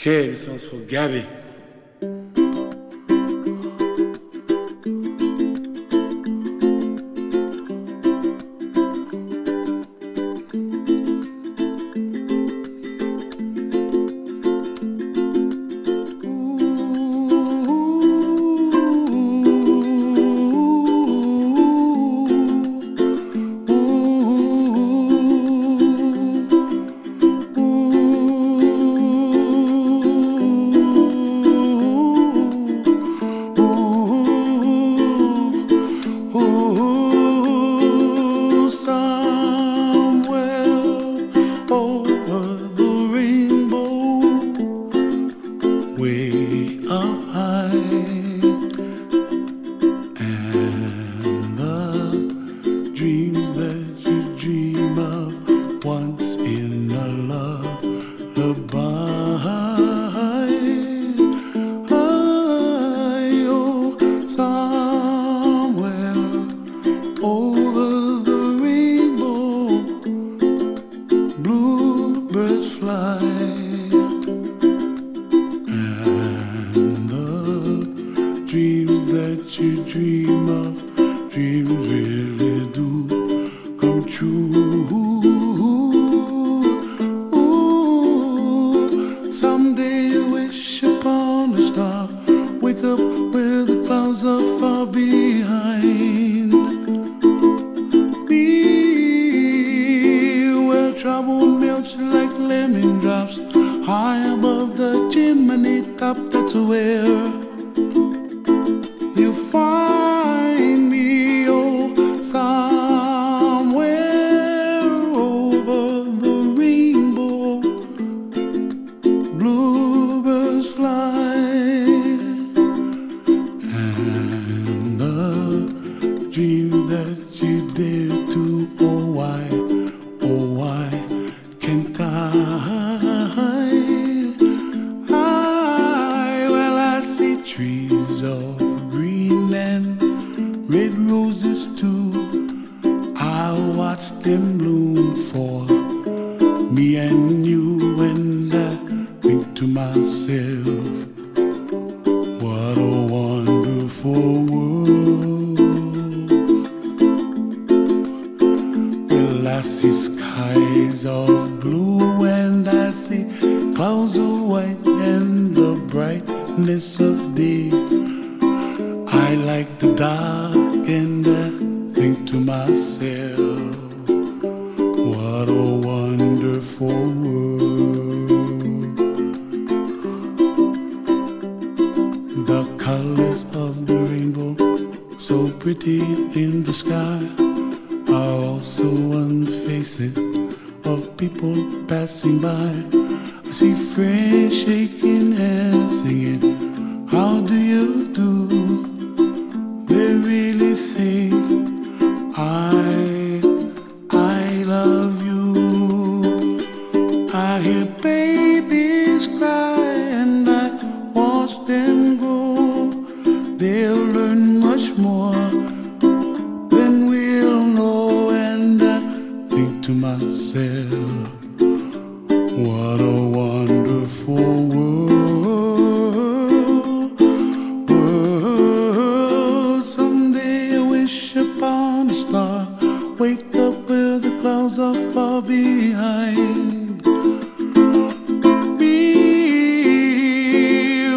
Okay, this one's for Gabby. Way up high, and the dreams that you dream of once in a lullaby. Oh, somewhere over the rainbow, bluebirds fly. Dreams that you dream of, dreams really do come true. Ooh, someday you wish upon a star, wake up where the clouds are far behind me, where trouble melts like lemon drops, high above the chimney top. That's where you find me, oh, somewhere over the rainbow, bluebirds fly, and the dreams that you dare to, oh why can't well, I see trees of green and red roses too. I watch them bloom for me and you, and I think to myself, what a wonderful world. Well, I see skies of blue and I see clouds of white and the brightness of day. I like the dark and I think to myself, what a wonderful world. The colors of the rainbow, so pretty in the sky, are also on the faces of people passing by. I see friends shaking hands singing, how do you do? They really say, I love you. I hear babies cry and I watch them grow. They'll learn much more than we'll know, and I think to myself, what a wonderful world. Someday I wish upon a star, wake up where the clouds are far behind me,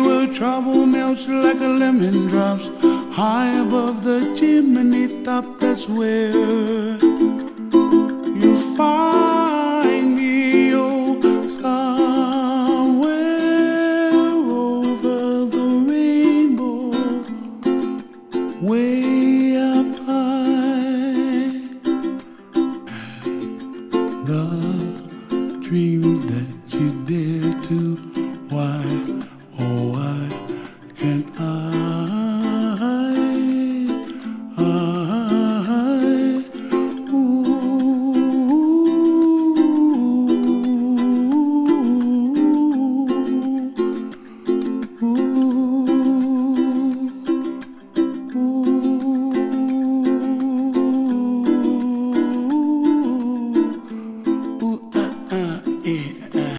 where trouble melts like a lemon drops, high above the chimney top. That's where you find me, oh, somewhere over the rainbow, way up high, and the dreams that you dare to, why, oh,